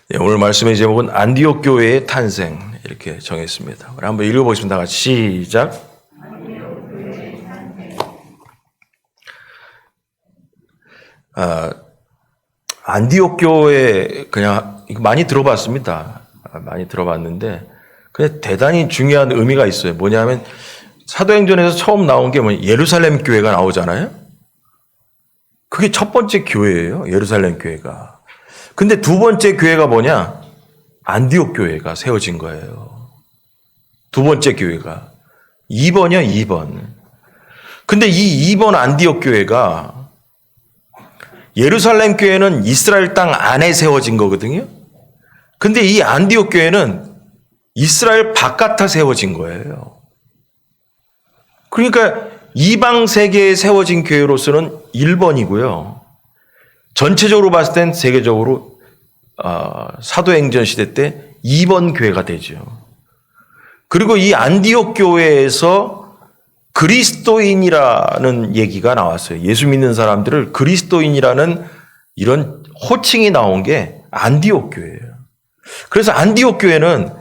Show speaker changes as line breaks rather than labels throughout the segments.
네, 오늘 말씀의 제목은 안디옥 교회의 탄생 이렇게 정했습니다. 우리 한번 읽어보겠습니다. 같이 시작. 안디옥 교회 그냥 많이 들어봤습니다. 많이 들어봤는데 그냥 대단히 중요한 의미가 있어요. 뭐냐면 사도행전에서 처음 나온 게 예루살렘 교회가 나오잖아요. 그게 첫 번째 교회예요. 예루살렘 교회가. 근데 두 번째 교회가 뭐냐? 안디옥 교회가 세워진 거예요. 두 번째 교회가. 2번이요, 2번. 근데 이 2번 안디옥 교회가 예루살렘 교회는 이스라엘 땅 안에 세워진 거거든요. 근데 이 안디옥 교회는 이스라엘 바깥에 세워진 거예요. 그러니까 이방 세계에 세워진 교회로서는 1번이고요. 전체적으로 봤을 땐 세계적으로 사도행전 시대 때 2번 교회가 되죠. 그리고 이 안디옥 교회에서 그리스도인이라는 얘기가 나왔어요. 예수 믿는 사람들을 그리스도인이라는 이런 호칭이 나온 게 안디옥 교회예요. 그래서 안디옥 교회는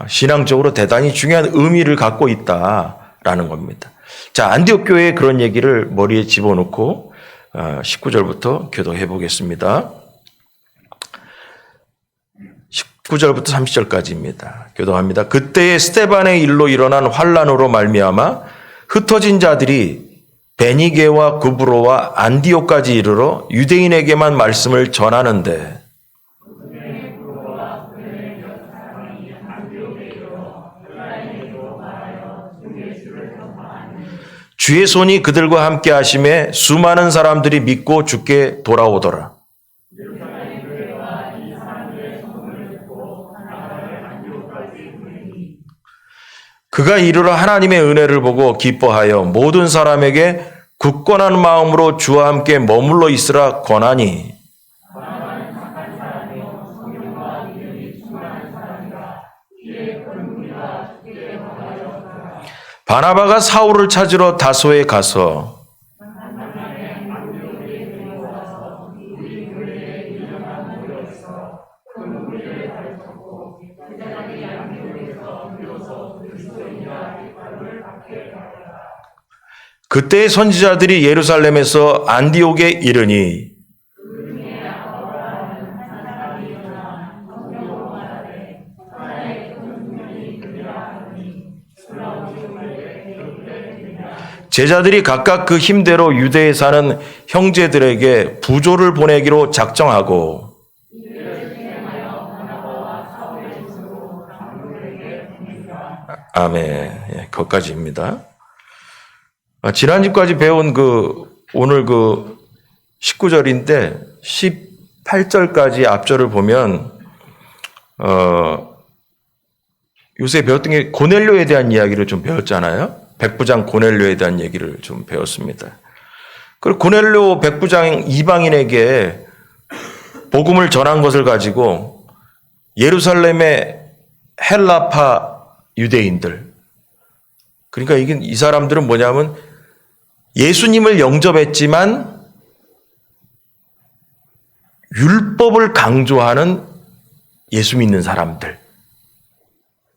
신앙적으로 대단히 중요한 의미를 갖고 있다라는 겁니다. 자, 안디옥 교회의 그런 얘기를 머리에 집어넣고 19절부터 교도해 보겠습니다. 19절부터 30절까지입니다. 교도합니다. 그때의 스데반의 일로 일어난 환란으로 말미암아 흩어진 자들이 베니게와 구브로와 안디옥까지 이르러 유대인에게만 말씀을 전하는데 주의 손이 그들과 함께 하심에 수많은 사람들이 믿고 주께 돌아오더라. 그가 이르러 하나님의 은혜를 보고 기뻐하여 모든 사람에게 굳건한 마음으로 주와 함께 머물러 있으라 권하니 바나바가 사울을 찾으러 다소에 가서 그때의 선지자들이 예루살렘에서 안디옥에 이르니 제자들이 각각 그 힘대로 유대에 사는 형제들에게 부조를 보내기로 작정하고 아멘. 예, 거기까지입니다. 지난주까지 배운 오늘 19절인데 18절까지 앞절을 보면 요새 배웠던 게 고넬료에 대한 이야기를 좀 배웠잖아요. 백부장 고넬료에 대한 얘기를 좀 배웠습니다. 그리고 고넬료 백부장 이방인에게 복음을 전한 것을 가지고 예루살렘의 헬라파 유대인들, 그러니까 이 사람들은 뭐냐면 예수님을 영접했지만 율법을 강조하는 예수 믿는 사람들.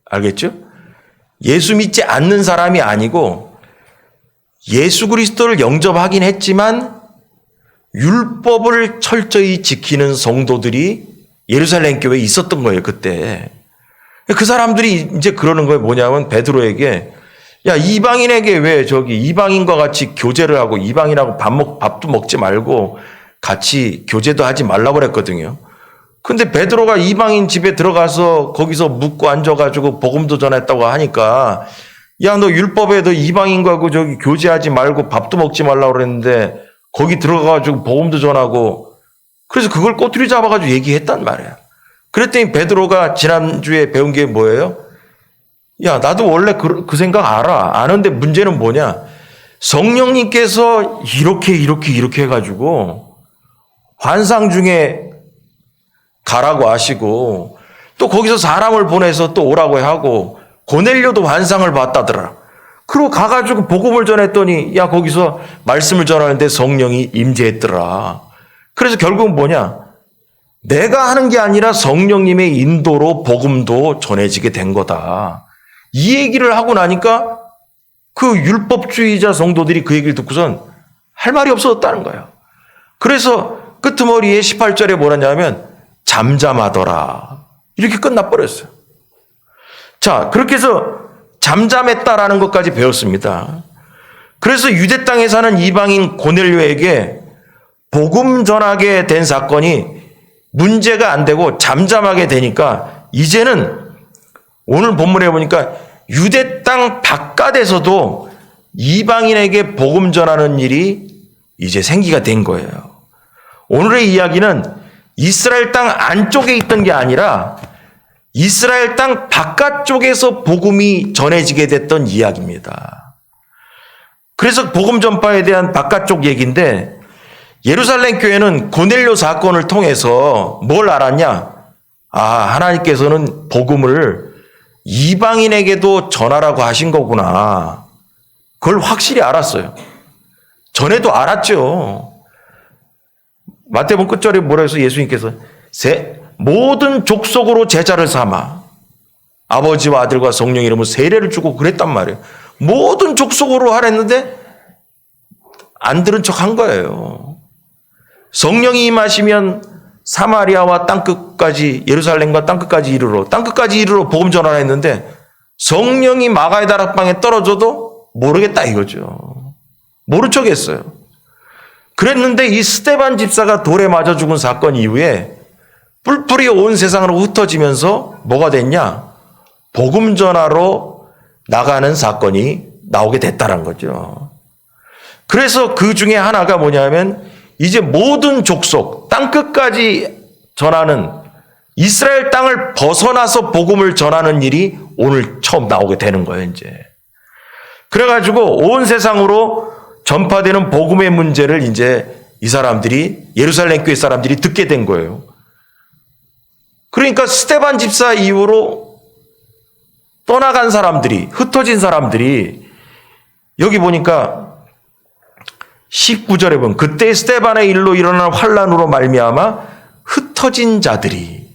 알겠죠? 예수 믿지 않는 사람이 아니고 예수 그리스도를 영접하긴 했지만 율법을 철저히 지키는 성도들이 예루살렘 교회에 있었던 거예요, 그때. 그 사람들이 이제 그러는 거예요. 뭐냐면 베드로에게 야, 이방인에게 왜 이방인과 같이 교제를 하고 이방인하고 밥도 먹지 말고 같이 교제도 하지 말라고 그랬거든요. 근데 베드로가 이방인 집에 들어가서 거기서 묵고 앉아가지고 복음도 전했다고 하니까 야, 너 율법에 너 이방인과 교제하지 말고 밥도 먹지 말라고 그랬는데 거기 들어가가지고 복음도 전하고 그래서 그걸 꼬투리 잡아가지고 얘기했단 말이야. 그랬더니 베드로가 지난주에 배운 게 뭐예요? 야, 나도 원래 그 생각 알아. 아는데 문제는 뭐냐? 성령님께서 이렇게 해가지고 환상 중에 가라고 하시고 또 거기서 사람을 보내서 또 오라고 하고 고넬료도 환상을 봤다더라. 그리고 가가지고 복음을 전했더니 야, 거기서 말씀을 전하는데 성령이 임재했더라. 그래서 결국은 뭐냐? 내가 하는 게 아니라 성령님의 인도로 복음도 전해지게 된 거다. 이 얘기를 하고 나니까 그 율법주의자 성도들이 그 얘기를 듣고선 할 말이 없어졌다는 거예요. 그래서 끄트머리에 18절에 뭐라냐면 잠잠하더라. 이렇게 끝나버렸어요. 자, 그렇게 해서 잠잠했다라는 것까지 배웠습니다. 그래서 유대 땅에 사는 이방인 고넬료에게 복음 전하게 된 사건이 문제가 안 되고 잠잠하게 되니까 이제는 오늘 본문에 보니까 유대 땅 바깥에서도 이방인에게 복음 전하는 일이 이제 생기가 된 거예요. 오늘의 이야기는 이스라엘 땅 안쪽에 있던 게 아니라 이스라엘 땅 바깥쪽에서 복음이 전해지게 됐던 이야기입니다. 그래서 복음 전파에 대한 바깥쪽 얘기인데 예루살렘 교회는 고넬료 사건을 통해서 뭘 알았냐? 하나님께서는 복음을 이방인에게도 전하라고 하신 거구나. 그걸 확실히 알았어요. 전에도 알았죠. 마태복음 끝절에 뭐라 해서 예수님께서 모든 족속으로 제자를 삼아 아버지와 아들과 성령 이름으로 세례를 주고 그랬단 말이에요. 모든 족속으로 하랬는데 안 들은 척 한 거예요. 성령이 임하시면 사마리아와 땅끝까지 예루살렘과 땅끝까지 이르러 복음 전하라 했는데 성령이 마가의 다락방에 떨어져도 모르겠다 이거죠. 모른 척 했어요. 그랬는데 이 스데반 집사가 돌에 맞아 죽은 사건 이후에 뿔뿔이 온 세상으로 흩어지면서 뭐가 됐냐? 복음 전하러 나가는 사건이 나오게 됐다는 거죠. 그래서 그 중에 하나가 뭐냐면 이제 모든 족속, 땅끝까지 전하는 이스라엘 땅을 벗어나서 복음을 전하는 일이 오늘 처음 나오게 되는 거예요, 이제. 그래가지고 온 세상으로 전파되는 복음의 문제를 이제 이 사람들이, 예루살렘 교회 사람들이 듣게 된 거예요. 그러니까 스데반 집사 이후로 떠나간 사람들이, 흩어진 사람들이 여기 보니까 19절에 보면 그때 스데반의 일로 일어난 환란으로 말미암아 흩어진 자들이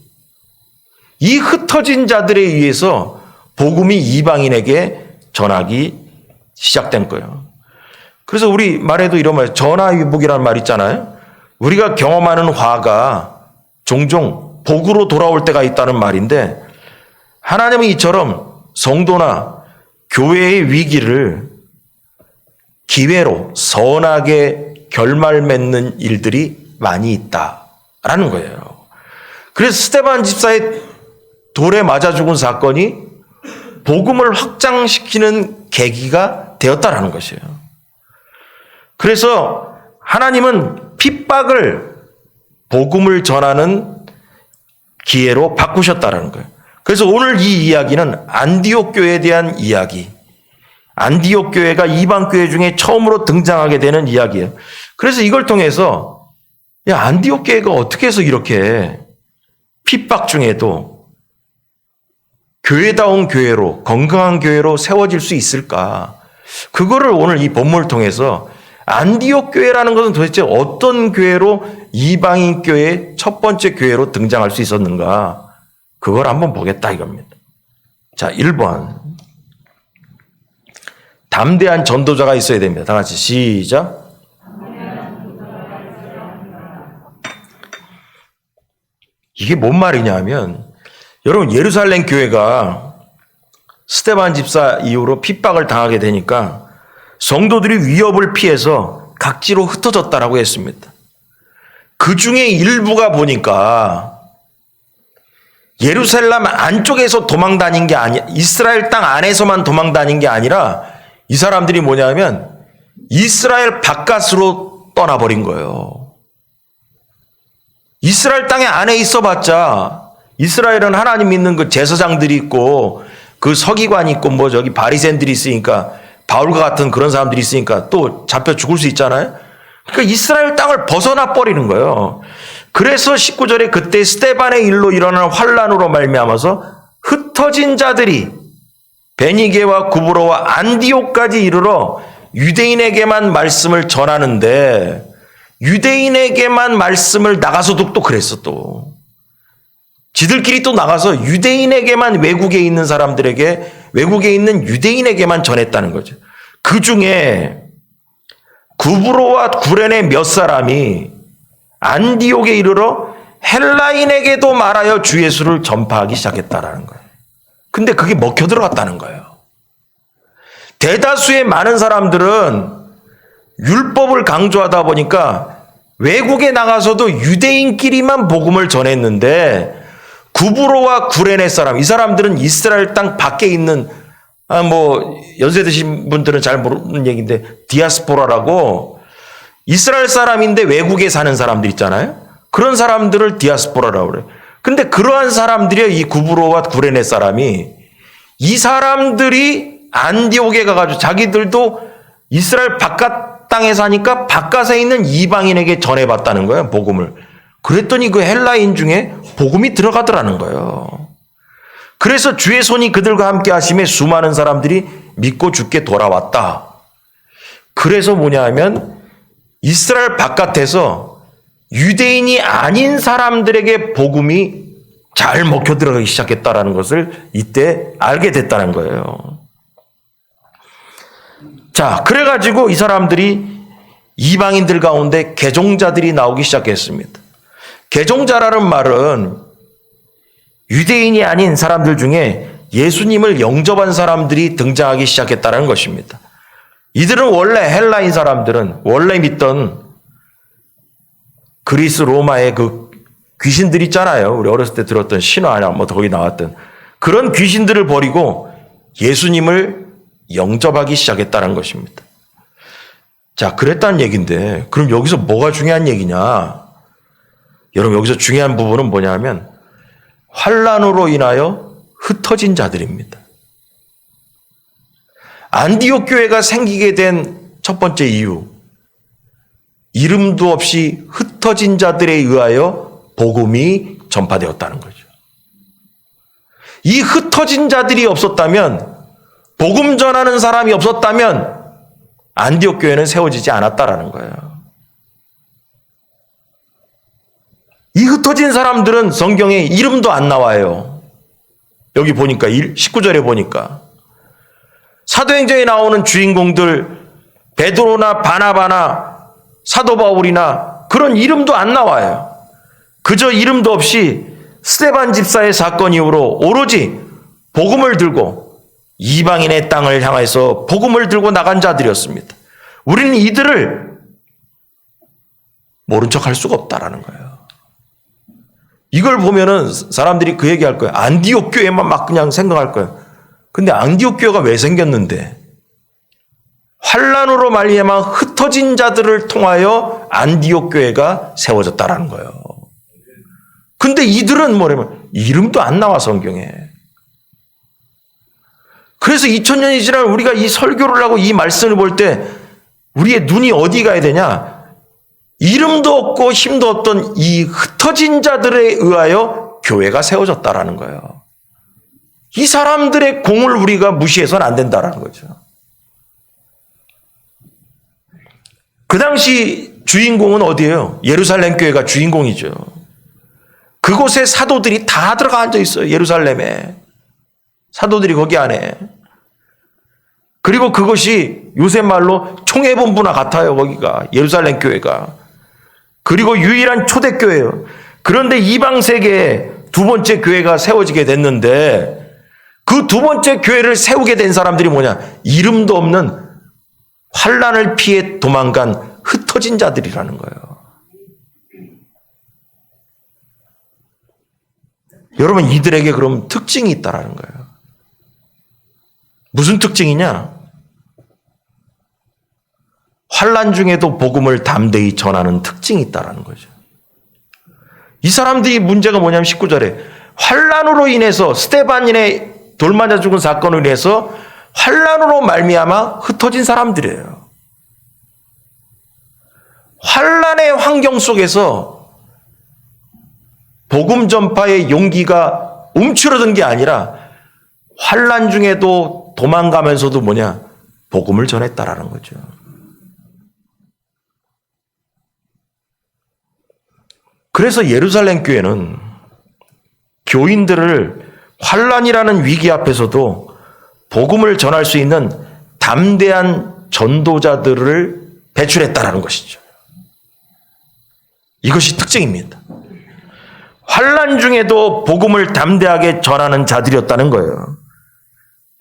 이 흩어진 자들에 의해서 복음이 이방인에게 전하기 시작된 거예요. 그래서 우리 말에도 이런 말, 전화위복이라는 말 있잖아요. 우리가 경험하는 화가 종종 복으로 돌아올 때가 있다는 말인데 하나님은 이처럼 성도나 교회의 위기를 기회로 선하게 결말 맺는 일들이 많이 있다라는 거예요. 그래서 스데반 집사의 돌에 맞아 죽은 사건이 복음을 확장시키는 계기가 되었다라는 것이에요. 그래서 하나님은 핍박을 복음을 전하는 기회로 바꾸셨다라는 거예요. 그래서 오늘 이 이야기는 안디옥 교회에 대한 이야기, 안디옥 교회가 이방 교회 중에 처음으로 등장하게 되는 이야기예요. 그래서 이걸 통해서 안디옥 교회가 어떻게 해서 이렇게 핍박 중에도 교회다운 교회로, 건강한 교회로 세워질 수 있을까? 그거를 오늘 이 본문을 통해서 안디옥 교회라는 것은 도대체 어떤 교회로 이방인 교회의 첫 번째 교회로 등장할 수 있었는가? 그걸 한번 보겠다 이겁니다. 자, 1번. 담대한 전도자가 있어야 됩니다. 다 같이 시작. 이게 뭔 말이냐면 여러분 예루살렘 교회가 스데반 집사 이후로 핍박을 당하게 되니까 성도들이 위협을 피해서 각지로 흩어졌다라고 했습니다. 그 중에 일부가 보니까 예루살렘 안쪽에서 도망 다닌 게 아니야. 이스라엘 땅 안에서만 도망 다닌 게 아니라 이 사람들이 뭐냐면 이스라엘 바깥으로 떠나버린 거예요. 이스라엘 땅에 안에 있어봤자 이스라엘은 하나님 믿는 그 제사장들이 있고 그 서기관이 있고 뭐 저기 바리새인들이 있으니까 바울과 같은 그런 사람들이 있으니까 또 잡혀 죽을 수 있잖아요. 그러니까 이스라엘 땅을 벗어나 버리는 거예요. 그래서 19절에 그때 스데반의 일로 일어난 환란으로 말미암아서 흩어진 자들이 베니게와 구브로와 안디옥까지 이르러 유대인에게만 말씀을 전하는데 유대인에게만 말씀을 나가서도 또 그랬어 또. 지들끼리 또 나가서 유대인에게만 외국에 있는 사람들에게 외국에 있는 유대인에게만 전했다는 거죠. 그 중에 구브로와 구레네 몇 사람이 안디옥에 이르러 헬라인에게도 말하여 주 예수를 전파하기 시작했다라는 거예요. 근데 그게 먹혀 들어갔다는 거예요. 대다수의 많은 사람들은 율법을 강조하다 보니까 외국에 나가서도 유대인끼리만 복음을 전했는데 구브로와 구레네 사람, 이 사람들은 이스라엘 땅 밖에 있는 연세 드신 분들은 잘 모르는 얘기인데 디아스포라라고 이스라엘 사람인데 외국에 사는 사람들 있잖아요. 그런 사람들을 디아스포라라고 그래요. 근데 그러한 사람들이 이 구브로와 구레네 사람이 이 사람들이 안디옥에 가가지고 자기들도 이스라엘 바깥 땅에 사니까 바깥에 있는 이방인에게 전해봤다는 거예요. 복음을. 그랬더니 그 헬라인 중에 복음이 들어가더라는 거예요. 그래서 주의 손이 그들과 함께 하심에 수많은 사람들이 믿고 주께 돌아왔다. 그래서 뭐냐 하면 이스라엘 바깥에서 유대인이 아닌 사람들에게 복음이 잘 먹혀 들어가기 시작했다라는 것을 이때 알게 됐다는 거예요. 자, 그래가지고 이 사람들이 이방인들 가운데 개종자들이 나오기 시작했습니다. 개종자라는 말은 유대인이 아닌 사람들 중에 예수님을 영접한 사람들이 등장하기 시작했다는 것입니다. 이들은 원래 헬라인 사람들은 원래 믿던 그리스 로마의 그 귀신들 있잖아요. 우리 어렸을 때 들었던 신화나 거기 나왔던 그런 귀신들을 버리고 예수님을 영접하기 시작했다는 것입니다. 자, 그랬다는 얘기인데 그럼 여기서 뭐가 중요한 얘기냐? 여러분 여기서 중요한 부분은 뭐냐 하면 환난으로 인하여 흩어진 자들입니다. 안디옥 교회가 생기게 된 첫 번째 이유, 이름도 없이 흩어진 자들에 의하여 복음이 전파되었다는 거죠. 이 흩어진 자들이 없었다면, 복음 전하는 사람이 없었다면 안디옥 교회는 세워지지 않았다라는 거예요. 이 흩어진 사람들은 성경에 이름도 안 나와요. 여기 보니까 19절에 보니까 사도행전에 나오는 주인공들 베드로나 바나바나 사도 바울이나 그런 이름도 안 나와요. 그저 이름도 없이 스데반 집사의 사건 이후로 오로지 복음을 들고 이방인의 땅을 향해서 복음을 들고 나간 자들이었습니다. 우리는 이들을 모른 척할 수가 없다라는 거예요. 이걸 보면은 사람들이 그 얘기할 거예요. 안디옥 교회만 막 그냥 생각할 거예요. 근데 안디옥 교회가 왜 생겼는데? 환난으로 말미암아 흩어진 자들을 통하여 안디옥 교회가 세워졌다라는 거예요. 근데 이들은 뭐냐면 이름도 안 나와 성경에. 그래서 2000년이 지난 우리가 이 설교를 하고 이 말씀을 볼 때 우리의 눈이 어디 가야 되냐? 이름도 없고 힘도 없던 이 흩어진 자들에 의하여 교회가 세워졌다라는 거예요. 이 사람들의 공을 우리가 무시해서는 안 된다라는 거죠. 그 당시 주인공은 어디예요? 예루살렘 교회가 주인공이죠. 그곳에 사도들이 다 들어가 앉아 있어요. 예루살렘에. 사도들이 거기 안에. 그리고 그것이 요새 말로 총회본부나 같아요. 거기가. 예루살렘 교회가. 그리고 유일한 초대교회예요. 그런데 이방 세계에 두 번째 교회가 세워지게 됐는데 그 두 번째 교회를 세우게 된 사람들이 뭐냐? 이름도 없는 환난을 피해 도망간 흩어진 자들이라는 거예요. 여러분 이들에게 그럼 특징이 있다라는 거예요. 무슨 특징이냐? 환난 중에도 복음을 담대히 전하는 특징이 있다라는 거죠. 이 사람들이 문제가 뭐냐면 19절에 환난으로 인해서 스데반인의 돌 맞아 죽은 사건으로 인해서 환난으로 말미암아 흩어진 사람들이에요. 환난의 환경 속에서 복음 전파의 용기가 움츠러든 게 아니라 환난 중에도 도망가면서도 뭐냐? 복음을 전했다라는 거죠. 그래서 예루살렘 교회는 교인들을 환란이라는 위기 앞에서도 복음을 전할 수 있는 담대한 전도자들을 배출했다라는 것이죠. 이것이 특징입니다. 환란 중에도 복음을 담대하게 전하는 자들이었다는 거예요.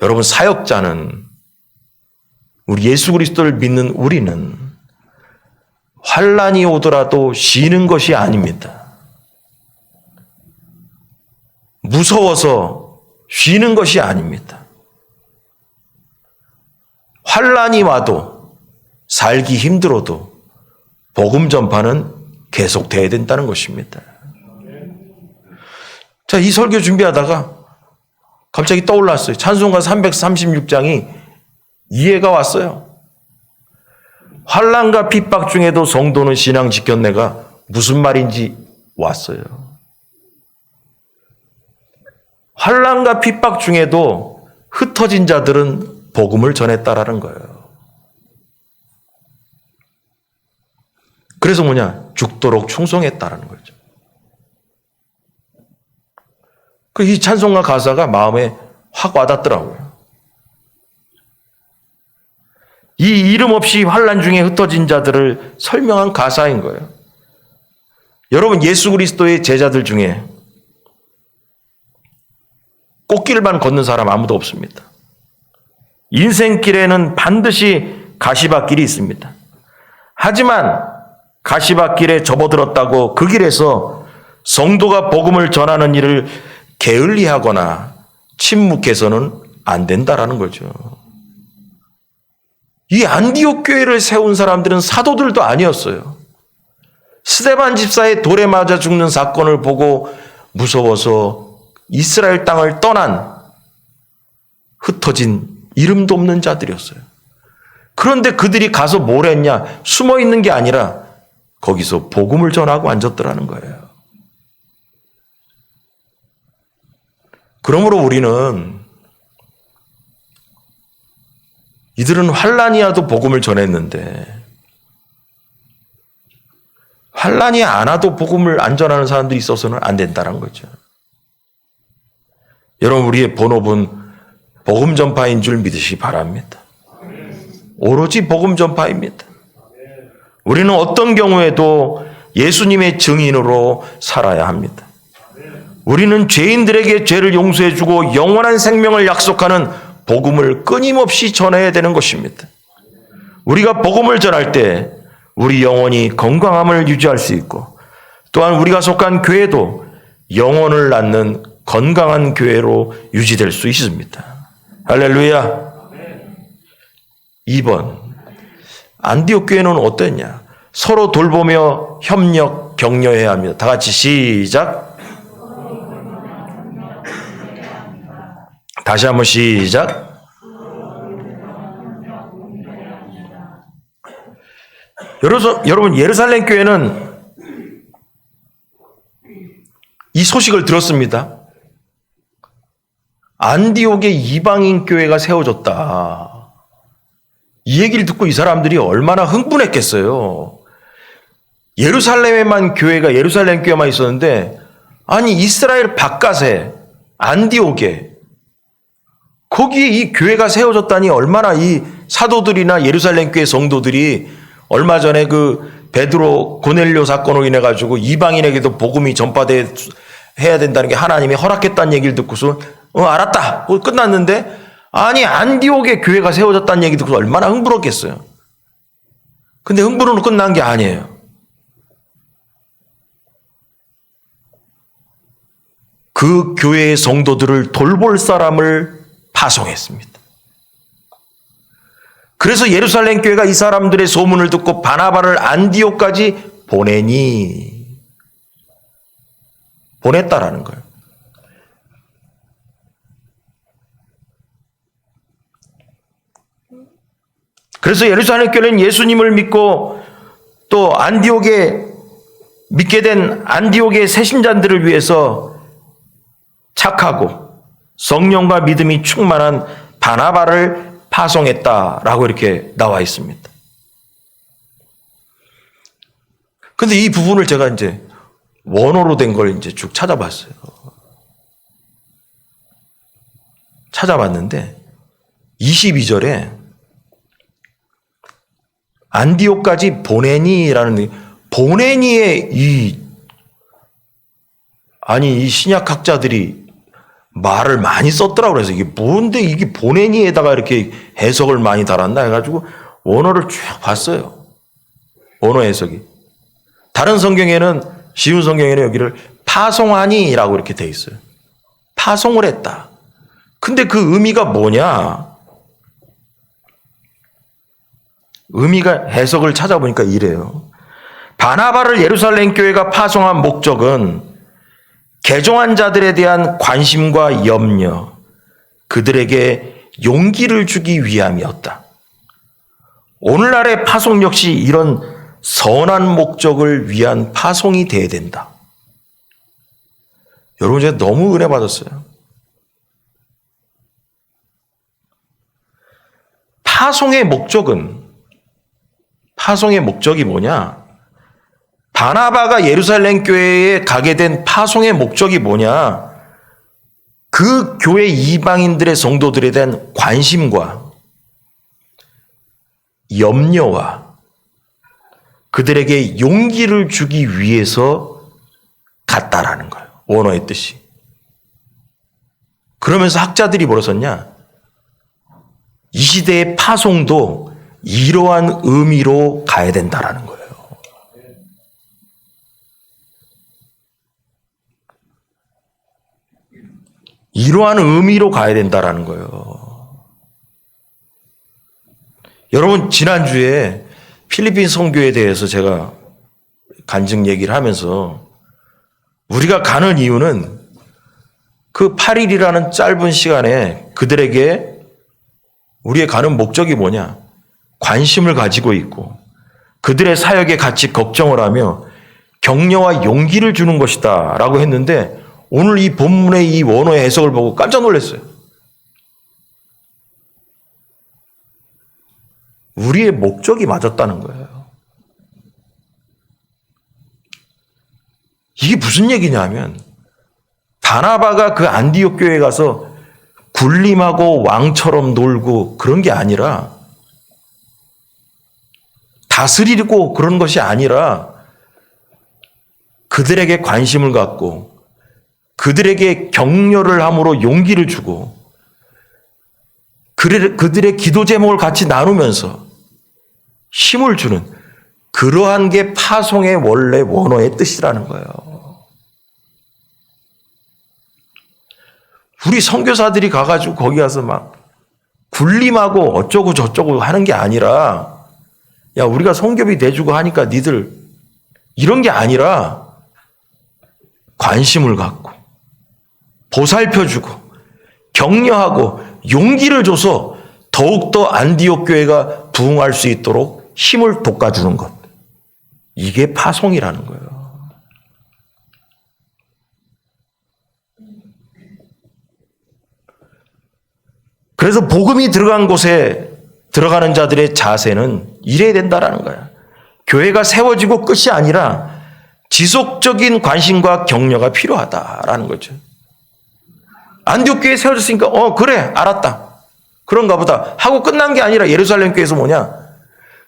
여러분, 사역자는, 우리 예수 그리스도를 믿는 우리는 환란이 오더라도 쉬는 것이 아닙니다. 무서워서 쉬는 것이 아닙니다. 환란이 와도, 살기 힘들어도 복음 전파는 계속돼야 된다는 것입니다. 자, 이 설교 준비하다가 갑자기 떠올랐어요. 찬송가 336장이 이해가 왔어요. 환난과 핍박 중에도 성도는 신앙 지켰네가 무슨 말인지 왔어요. 환난과 핍박 중에도 흩어진 자들은 복음을 전했다라는 거예요. 그래서 죽도록 충성했다라는 거죠. 이 찬송가 가사가 마음에 확 와닿더라고요. 이 이름 없이 환난 중에 흩어진 자들을 설명한 가사인 거예요. 여러분, 예수 그리스도의 제자들 중에 꽃길만 걷는 사람 아무도 없습니다. 인생길에는 반드시 가시밭길이 있습니다. 하지만 가시밭길에 접어들었다고 그 길에서 성도가 복음을 전하는 일을 게을리하거나 침묵해서는 안 된다라는 거죠. 이 안디옥 교회를 세운 사람들은 사도들도 아니었어요. 스데반 집사의 돌에 맞아 죽는 사건을 보고 무서워서 이스라엘 땅을 떠난 흩어진 이름도 없는 자들이었어요. 그런데 그들이 가서 뭘 했냐? 숨어 있는 게 아니라 거기서 복음을 전하고 앉았더라는 거예요. 그러므로 우리는 이들은 환난이 와도 복음을 전했는데 환난이 안 와도 복음을 안 전하는 사람들이 있어서는 안 된다는 거죠. 여러분, 우리의 본업은 복음 전파인 줄 믿으시기 바랍니다. 오로지 복음 전파입니다. 우리는 어떤 경우에도 예수님의 증인으로 살아야 합니다. 우리는 죄인들에게 죄를 용서해주고 영원한 생명을 약속하는 복음을 끊임없이 전해야 되는 것입니다. 우리가 복음을 전할 때 우리 영혼이 건강함을 유지할 수 있고, 또한 우리가 속한 교회도 영혼을 낳는 건강한 교회로 유지될 수 있습니다. 할렐루야. 2번, 안디옥 교회는 어땠냐? 서로 돌보며 협력, 격려해야 합니다. 다 같이 시작. 다시 한번 시작. 여러분, 예루살렘 교회는 이 소식을 들었습니다. 안디옥에 이방인 교회가 세워졌다. 이 얘기를 듣고 이 사람들이 얼마나 흥분했겠어요. 예루살렘에만 예루살렘 교회만 있었는데, 아니 이스라엘 바깥에 안디옥에 거기에 이 교회가 세워졌다니 얼마나 이 사도들이나 예루살렘 교회 성도들이 얼마 전에 그 베드로 고넬료 사건으로 인해 가지고 이방인에게도 복음이 전파해야 된다는 게 하나님이 허락했다는 얘기를 듣고서 알았다. 끝났는데, 아니 안디옥에 교회가 세워졌다는 얘기 듣고서 얼마나 흥분했겠어요. 근데 흥분으로 끝난 게 아니에요. 그 교회의 성도들을 돌볼 사람을 파송했습니다. 그래서 예루살렘 교회가 이 사람들의 소문을 듣고 바나바를 안디옥까지 보냈다라는 거예요. 그래서 예루살렘 교회는 예수님을 믿고 또 안디옥에 믿게 된 안디옥의 새신자들을 위해서 착하고 성령과 믿음이 충만한 바나바를 파송했다라고 이렇게 나와 있습니다. 근데 이 부분을 제가 이제 원어로 된 걸 이제 쭉 찾아봤어요. 찾아봤는데 22절에 안디옥까지 보내니라는 보내니의 이 신약학자들이 말을 많이 썼더라고. 그래서 이게 뭔데 이게 보내니에다가 이렇게 해석을 많이 달았나 해가지고 원어를 쭉 봤어요. 원어 해석이. 다른 성경에는 쉬운 성경에는 여기를 파송하니라고 이렇게 돼 있어요. 파송을 했다. 근데 그 의미가 뭐냐? 의미가 해석을 찾아보니까 이래요. 바나바를 예루살렘 교회가 파송한 목적은 개종한 자들에 대한 관심과 염려, 그들에게 용기를 주기 위함이었다. 오늘날의 파송 역시 이런 선한 목적을 위한 파송이 돼야 된다. 여러분, 제가 너무 은혜 받았어요. 파송의 목적이 뭐냐? 바나바가 예루살렘 교회에 가게 된 파송의 목적이 뭐냐? 그 교회 이방인들의 성도들에 대한 관심과 염려와 그들에게 용기를 주기 위해서 갔다라는 거예요. 원어의 뜻이. 그러면서 학자들이 뭐라 썼냐? 이 시대의 파송도 이러한 의미로 가야 된다라는 거예요. 이러한 의미로 가야 된다라는 거예요. 여러분, 지난주에 필리핀 선교에 대해서 제가 간증 얘기를 하면서 우리가 가는 이유는 그 8일이라는 짧은 시간에 그들에게 우리의 가는 목적이 뭐냐? 관심을 가지고 있고 그들의 사역에 같이 걱정을 하며 격려와 용기를 주는 것이다 라고 했는데 오늘 이 본문의 이 원어의 해석을 보고 깜짝 놀랐어요. 우리의 목적이 맞았다는 거예요. 이게 무슨 얘기냐면 바나바가 그 안디옥 교회에 가서 군림하고 왕처럼 놀고 그런 게 아니라 다스리고 그런 것이 아니라 그들에게 관심을 갖고 그들에게 격려를 함으로 용기를 주고 그들의 기도 제목을 같이 나누면서 힘을 주는 그러한 게 파송의 원래 원어의 뜻이라는 거예요. 우리 선교사들이 가가지고 거기 가서 막 군림하고 어쩌고 저쩌고 하는 게 아니라 야 우리가 선교비 내주고 하니까 니들 이런 게 아니라 관심을 갖고 보살펴주고 격려하고 용기를 줘서 더욱더 안디옥 교회가 부흥할 수 있도록 힘을 돋궈주는 것. 이게 파송이라는 거예요. 그래서 복음이 들어간 곳에 들어가는 자들의 자세는 이래야 된다라는 거야. 교회가 세워지고 끝이 아니라 지속적인 관심과 격려가 필요하다라는 거죠. 안디옥 교회 세워졌으니까 그래 알았다. 그런가 보다 하고 끝난 게 아니라 예루살렘 교회에서 뭐냐?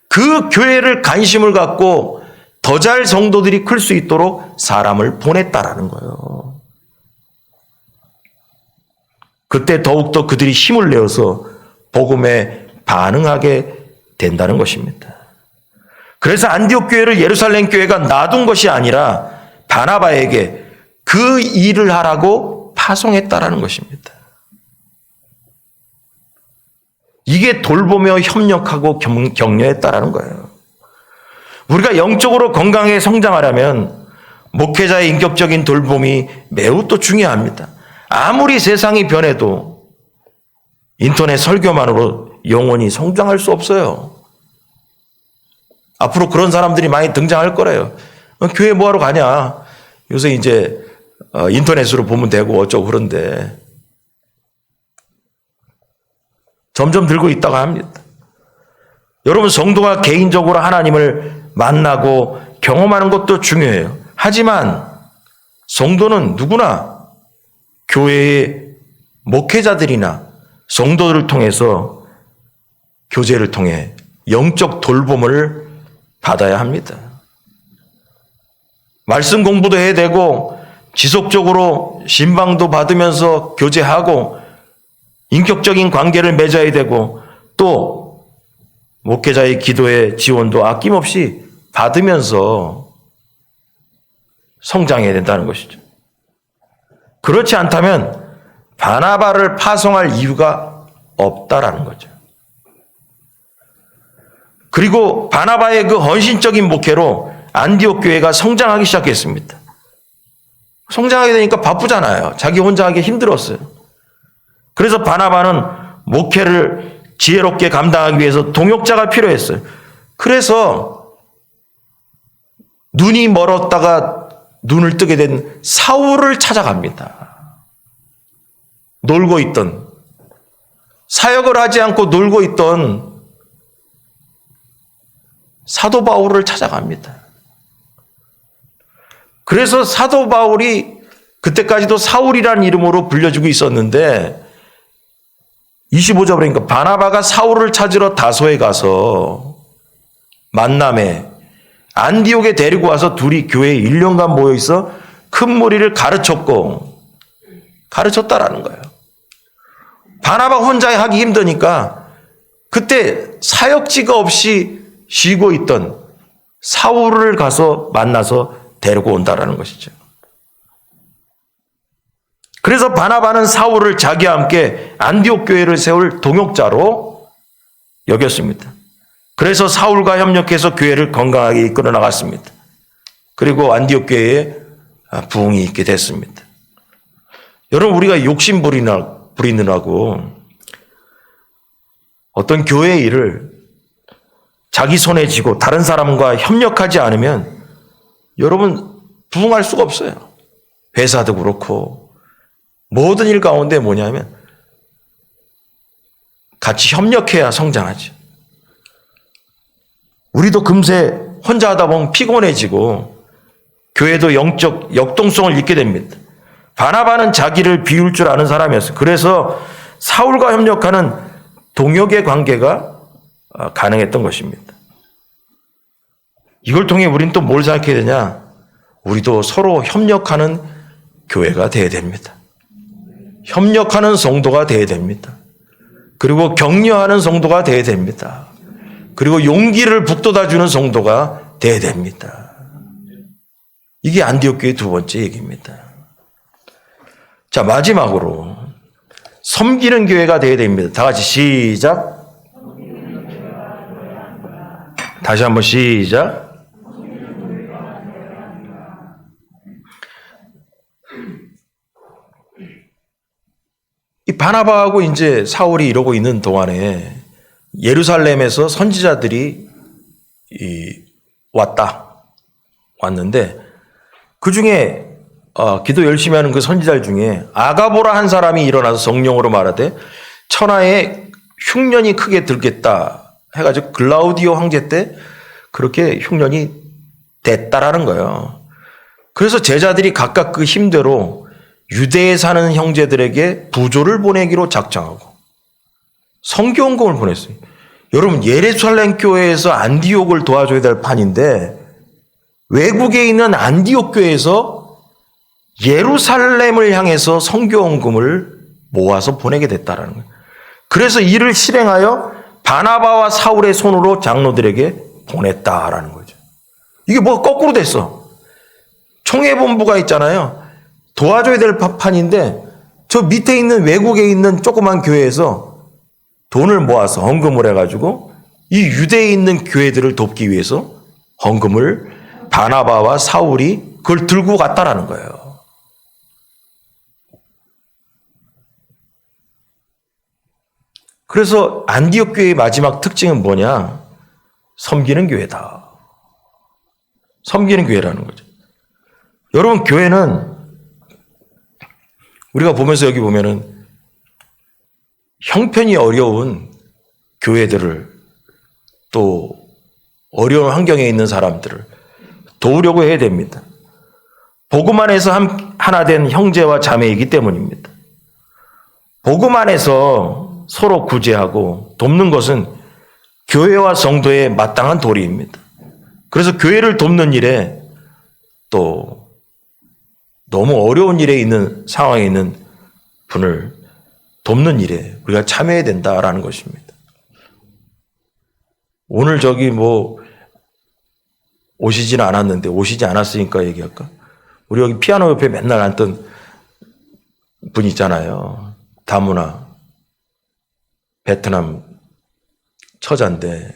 그 교회를 관심을 갖고 더 잘 성도들이 클 수 있도록 사람을 보냈다라는 거예요. 그때 더욱더 그들이 힘을 내어서 복음에 반응하게 된다는 것입니다. 그래서 안디옥 교회를 예루살렘 교회가 놔둔 것이 아니라 바나바에게 그 일을 하라고 파송했다라는 것입니다. 이게 돌보며 협력하고 격려했다라는 거예요. 우리가 영적으로 건강하게 성장하려면 목회자의 인격적인 돌봄이 매우 또 중요합니다. 아무리 세상이 변해도 인터넷 설교만으로 영원히 성장할 수 없어요. 앞으로 그런 사람들이 많이 등장할 거래요. 교회 뭐하러 가냐? 요새 이제 인터넷으로 보면 되고 어쩌고 그런데 점점 들고 있다고 합니다. 여러분 성도가 개인적으로 하나님을 만나고 경험하는 것도 중요해요. 하지만 성도는 누구나 교회의 목회자들이나 성도들을 통해서 교제를 통해 영적 돌봄을 받아야 합니다. 말씀 공부도 해야 되고 지속적으로 신방도 받으면서 교제하고 인격적인 관계를 맺어야 되고 또 목회자의 기도의 지원도 아낌없이 받으면서 성장해야 된다는 것이죠. 그렇지 않다면 바나바를 파송할 이유가 없다라는 거죠. 그리고 바나바의 그 헌신적인 목회로 안디옥 교회가 성장하기 시작했습니다. 성장하게 되니까 바쁘잖아요. 자기 혼자 하기 힘들었어요. 그래서 바나바는 목회를 지혜롭게 감당하기 위해서 동역자가 필요했어요. 그래서 눈이 멀었다가 눈을 뜨게 된 사울을 찾아갑니다. 놀고 있던, 사역을 하지 않고 놀고 있던 사도 바울을 찾아갑니다. 그래서 사도 바울이 그때까지도 사울이라는 이름으로 불려지고 있었는데 25절 보니까 바나바가 사울을 찾으러 다소에 가서 만남에 안디옥에 데리고 와서 둘이 교회에 1년간 모여 있어 큰 무리를 가르쳤다라는 거예요. 바나바 혼자 하기 힘드니까 그때 사역지가 없이 쉬고 있던 사울을 가서 만나서 데리고 온다라는 것이죠. 그래서 바나바는 사울을 자기와 함께 안디옥 교회를 세울 동역자로 여겼습니다. 그래서 사울과 협력해서 교회를 건강하게 이끌어 나갔습니다. 그리고 안디옥 교회에 부흥이 있게 됐습니다. 여러분, 우리가 욕심 부리느라고 어떤 교회의 일을 자기 손에 쥐고 다른 사람과 협력하지 않으면 여러분 부흥할 수가 없어요. 회사도 그렇고 모든 일 가운데 뭐냐면 같이 협력해야 성장하죠. 우리도 금세 혼자 하다 보면 피곤해지고 교회도 영적 역동성을 잃게 됩니다. 바나바는 자기를 비울 줄 아는 사람이었어요. 그래서 사울과 협력하는 동역의 관계가 가능했던 것입니다. 이걸 통해 우리는 또 뭘 생각해야 되냐? 우리도 서로 협력하는 교회가 되어야 됩니다. 협력하는 성도가 되어야 됩니다. 그리고 격려하는 성도가 되어야 됩니다. 그리고 용기를 북돋아주는 성도가 되어야 됩니다. 이게 안디옥 교회의 두 번째 얘기입니다. 자, 마지막으로 섬기는 교회가 되어야 됩니다. 다 같이 시작. 다시 한번 시작. 이 바나바하고 이제 사울이 이러고 있는 동안에 예루살렘에서 선지자들이 왔는데 그 중에 기도 열심히 하는 그 선지자 중에 아가보라 한 사람이 일어나서 성령으로 말하되 천하에 흉년이 크게 들겠다 해가지고 글라우디오 황제 때 그렇게 흉년이 됐다라는 거예요. 그래서 제자들이 각각 그 힘대로 유대에 사는 형제들에게 부조를 보내기로 작정하고 성교원금을 보냈어요. 여러분, 예루살렘 교회에서 안디옥을 도와줘야 될 판인데 외국에 있는 안디옥 교회에서 예루살렘을 향해서 성교원금을 모아서 보내게 됐다라는 거예요. 그래서 이를 실행하여 바나바와 사울의 손으로 장로들에게 보냈다라는 거죠. 이게 뭐가 거꾸로 됐어. 총회본부가 있잖아요. 도와줘야 될 판인데 저 밑에 있는 외국에 있는 조그만 교회에서 돈을 모아서 헌금을 해가지고 이 유대에 있는 교회들을 돕기 위해서 헌금을 바나바와 사울이 그걸 들고 갔다라는 거예요. 그래서 안디옥 교회의 마지막 특징은 뭐냐? 섬기는 교회다. 섬기는 교회라는 거죠. 여러분, 교회는 우리가 보면서 여기 보면은 형편이 어려운 교회들을 또 어려운 환경에 있는 사람들을 도우려고 해야 됩니다. 복음 안에서 하나 된 형제와 자매이기 때문입니다. 복음 안에서 서로 구제하고 돕는 것은 교회와 성도의 마땅한 도리입니다. 그래서 교회를 돕는 일에 또 너무 어려운 일에 있는 상황에 있는 분을 돕는 일에 우리가 참여해야 된다라는 것입니다. 오늘 저기 오시진 않았는데 오시지 않았으니까 얘기할까? 우리 여기 피아노 옆에 맨날 앉던 분 있잖아요. 다문화 베트남 처자인데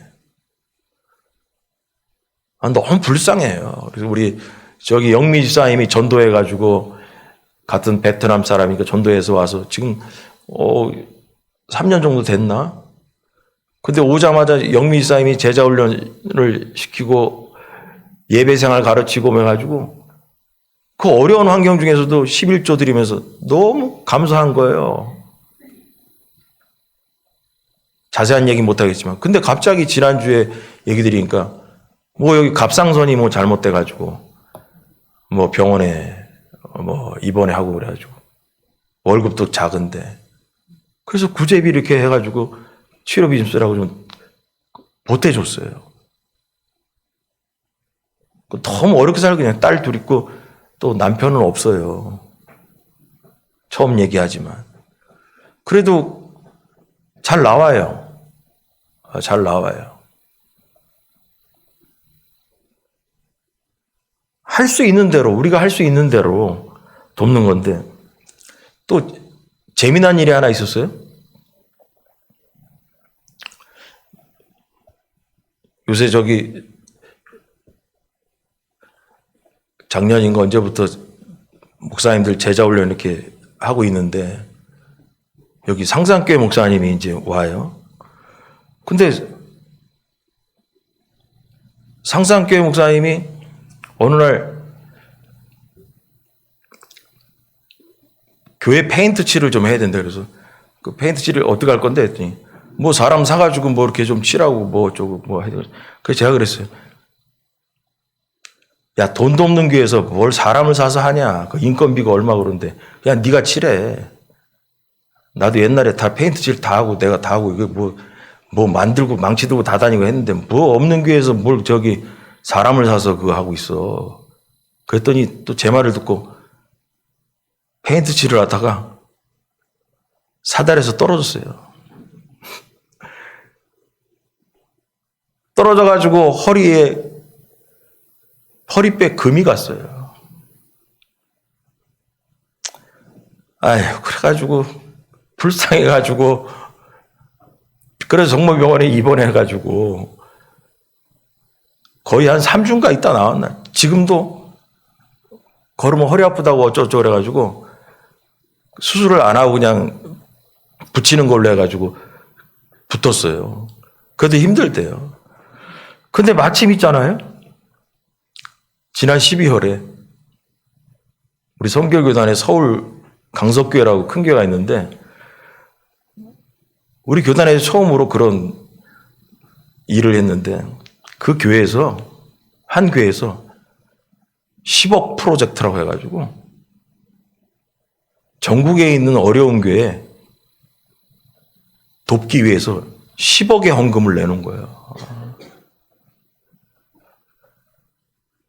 너무 불쌍해요. 그래서 우리 저기 영미 집사님이 전도해가지고 같은 베트남 사람이니까 전도해서 와서 지금 3년 정도 됐나? 근데 오자마자 영미 집사님이 제자 훈련을 시키고 예배생활 가르치고 해가지고 그 어려운 환경 중에서도 11조 드리면서 너무 감사한 거예요. 자세한 얘기 못 하겠지만. 근데 갑자기 지난주에 얘기 드리니까 여기 갑상선이 잘못돼가지고 병원에 입원해 하고 그래가지고 월급도 작은데 그래서 구제비 이렇게 해가지고 치료비 좀 쓰라고 좀 보태줬어요. 너무 어렵게 살고 그냥 딸 둘 있고 또 남편은 없어요. 처음 얘기하지만. 그래도 잘 나와요. 잘 나와요. 할 수 있는 대로, 우리가 할 수 있는 대로 돕는 건데, 또 재미난 일이 하나 있었어요. 요새 저기 작년인가 언제부터 목사님들 제자 훈련 이렇게 하고 있는데 여기 상산교회 목사님이 이제 와요. 근데 상산교회 목사님이 어느 날 교회 페인트 칠을 좀 해야 된다 그래서 그 페인트 칠을 어떻게 할 건데 했더니 사람 사가지고 이렇게 좀 칠하고 어쩌고 해야 돼. 그래서 제가 그랬어요. 야, 돈도 없는 교회에서 뭘 사람을 사서 하냐. 그 인건비가 얼마 그런데. 야, 네가 칠해. 나도 옛날에 다 페인트 칠 다 하고 내가 다 하고 이거 만들고 망치 들고 다 다니고 했는데 없는 교회에서 뭘 저기 사람을 사서 그거 하고 있어. 그랬더니 또 제 말을 듣고 페인트 칠을 하다가 사다리에서 떨어졌어요. 떨어져가지고 허리뼈에 금이 갔어요. 아휴, 그래가지고, 불쌍해가지고, 그래서 정모병원에 입원해가지고, 거의 한 3주인가 있다 나왔나. 지금도 걸으면 허리 아프다고 어쩌고저쩌고 그래가지고, 수술을 안 하고 그냥 붙이는 걸로 해가지고, 붙었어요. 그래도 힘들대요. 근데 마침 있잖아요. 지난 12월에 우리 성결교단에 서울 강석교회라고 큰 교회가 있는데 우리 교단에서 처음으로 그런 일을 했는데 그 교회에서 한 교회에서 10억 프로젝트라고 해가지고 전국에 있는 어려운 교회 돕기 위해서 10억의 헌금을 내놓은 거예요.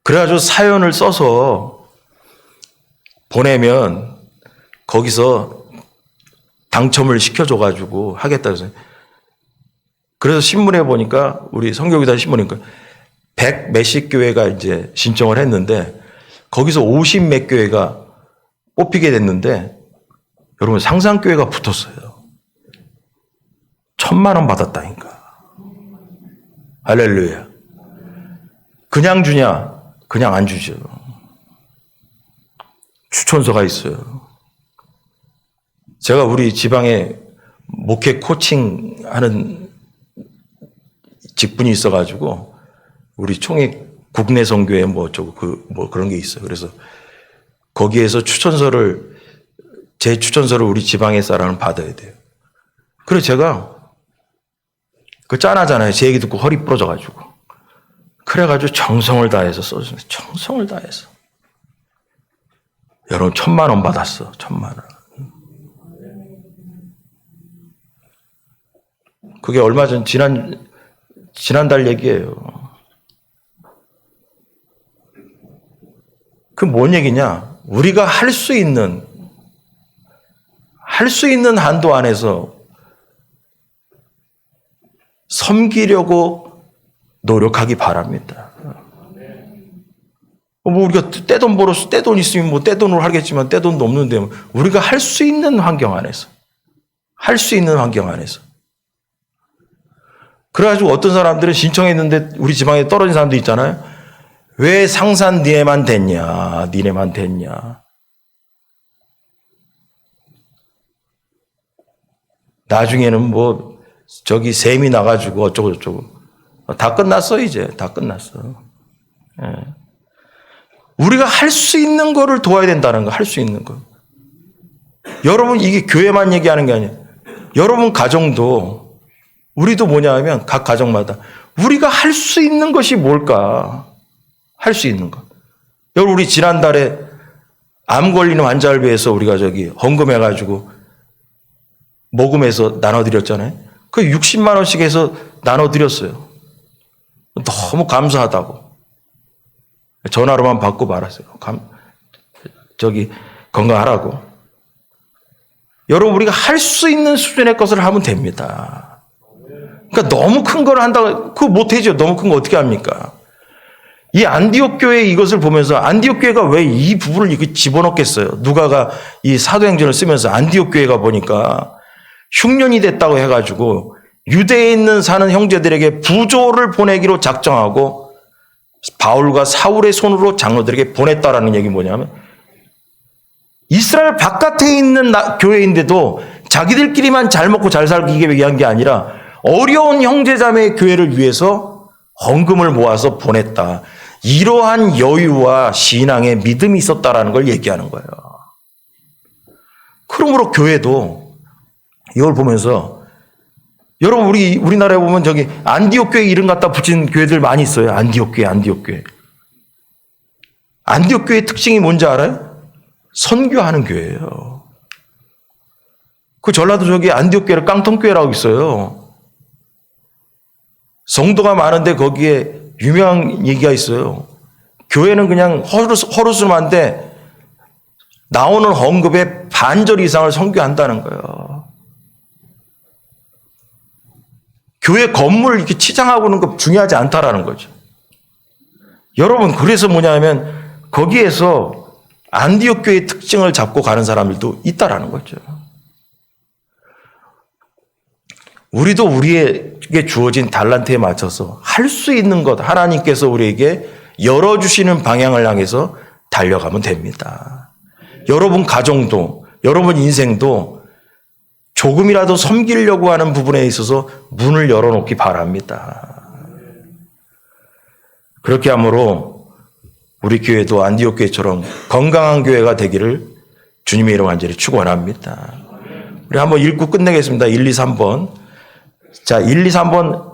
그래가지고 사연을 써서 보내면 거기서 당첨을 시켜줘가지고 하겠다 그래서. 그래서 신문에 보니까 우리 성교교단 신문에 보니까 100 몇십 교회가 이제 신청을 했는데 거기서 50 몇 교회가 뽑히게 됐는데 여러분 상산교회가 붙었어요. 1,000만 원 받았다니까. 할렐루야. 그냥 주냐? 그냥 안 주죠. 추천서가 있어요. 제가 우리 지방에 목회 코칭 하는 직분이 있어가지고 우리 총회 국내 선교회 그런 게 있어요. 그래서 거기에서 제 추천서를 우리 지방에 사람은 받아야 돼요. 그래서 제가 짠하잖아요. 제 얘기 듣고 허리 부러져가지고. 그래가지고 정성을 다해서 써주세요. 정성을 다해서. 여러분 1,000만 원 받았어. 1,000만 원. 그게 얼마 전 지난달 얘기예요. 그 뭔 얘기냐? 우리가 할 수 있는 한도 안에서 섬기려고 노력하기 바랍니다. 뭐 우리가 떼돈 벌어서 떼돈 있으면 뭐 떼돈으로 하겠지만 떼돈도 없는데 우리가 할 수 있는 환경 안에서 그래가지고 어떤 사람들은 신청했는데 우리 지방에 떨어진 사람도 있잖아요. 왜 상산 니네만 됐냐? 나중에는 뭐 저기 셈이 나가지고 어쩌고 저쩌고 다 끝났어. 이제 다 끝났어. 예. 우리가 할 수 있는 거를 도와야 된다는 거. 할 수 있는 거. 여러분 이게 교회만 얘기하는 게 아니에요. 여러분 가정도 우리도 뭐냐 하면 각 가정마다 우리가 할 수 있는 것이 뭘까? 할 수 있는 것. 여러분 우리 지난달에 암 걸리는 환자를 위해서 우리가 저기 헌금해가지고 모금해서 나눠드렸잖아요. 그 60만 원씩 해서 나눠드렸어요. 너무 감사하다고. 전화로만 받고 말았어요. 저기 건강하라고. 여러분 우리가 할 수 있는 수준의 것을 하면 됩니다. 그러니까 너무 큰 걸 한다고 그거 못해죠. 너무 큰 거 어떻게 합니까? 이 안디옥 교회 이것을 보면서 안디옥 교회가 왜 이 부분을 이렇게 집어넣겠어요? 누가가 이 사도행전을 쓰면서 안디옥 교회가 보니까 흉년이 됐다고 해가지고 유대에 있는 사는 형제들에게 부조를 보내기로 작정하고 바울과 사울의 손으로 장로들에게 보냈다라는 얘기 뭐냐면 이스라엘 바깥에 있는 교회인데도 자기들끼리만 잘 먹고 잘 살기 위한 게 아니라 어려운 형제자매의 교회를 위해서 헌금을 모아서 보냈다. 이러한 여유와 신앙의 믿음이 있었다라는 걸 얘기하는 거예요. 그러므로 교회도 이걸 보면서 여러분 우리나라에 보면 저기 안디옥 교회 이름 갖다 붙인 교회들 많이 있어요. 안디옥 교회. 안디옥 교회의 특징이 뭔지 알아요? 선교하는 교회예요. 그 전라도 저기 안디옥 교회를 깡통교회라고 있어요. 성도가 많은데 거기에 유명한 얘기가 있어요. 교회는 그냥 허르스름한데 나오는 헌금의 반절 이상을 선교한다는 거예요. 교회 건물을 이렇게 치장하고 있는 거 중요하지 않다라는 거죠. 여러분 그래서 뭐냐면 거기에서 안디옥 교회의 특징을 잡고 가는 사람들도 있다라는 거죠. 우리도 우리에게 주어진 달란트에 맞춰서 할 수 있는 것 하나님께서 우리에게 열어주시는 방향을 향해서 달려가면 됩니다. 여러분 가정도 여러분 인생도 조금이라도 섬기려고 하는 부분에 있어서 문을 열어놓기 바랍니다. 그렇게 함으로 우리 교회도 안디옥 교회처럼 건강한 교회가 되기를 주님의 이름 간절히 축원합니다. 우리 한번 읽고 끝내겠습니다. 1, 2, 3번. 자, 1, 2, 3번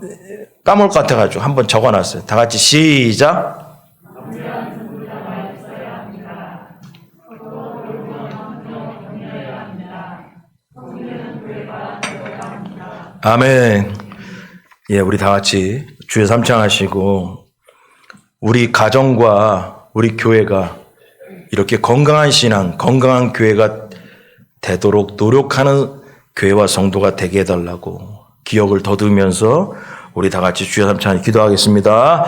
까먹을 것 같아가지고 한번 적어놨어요. 다 같이 시작. 아멘. 예, 우리 다 같이 주여 삼창하시고 우리 가정과 우리 교회가 이렇게 건강한 신앙, 건강한 교회가 되도록 노력하는 교회와 성도가 되게 해달라고 기억을 더듬으면서 우리 다 같이 주여 삼창 기도하겠습니다.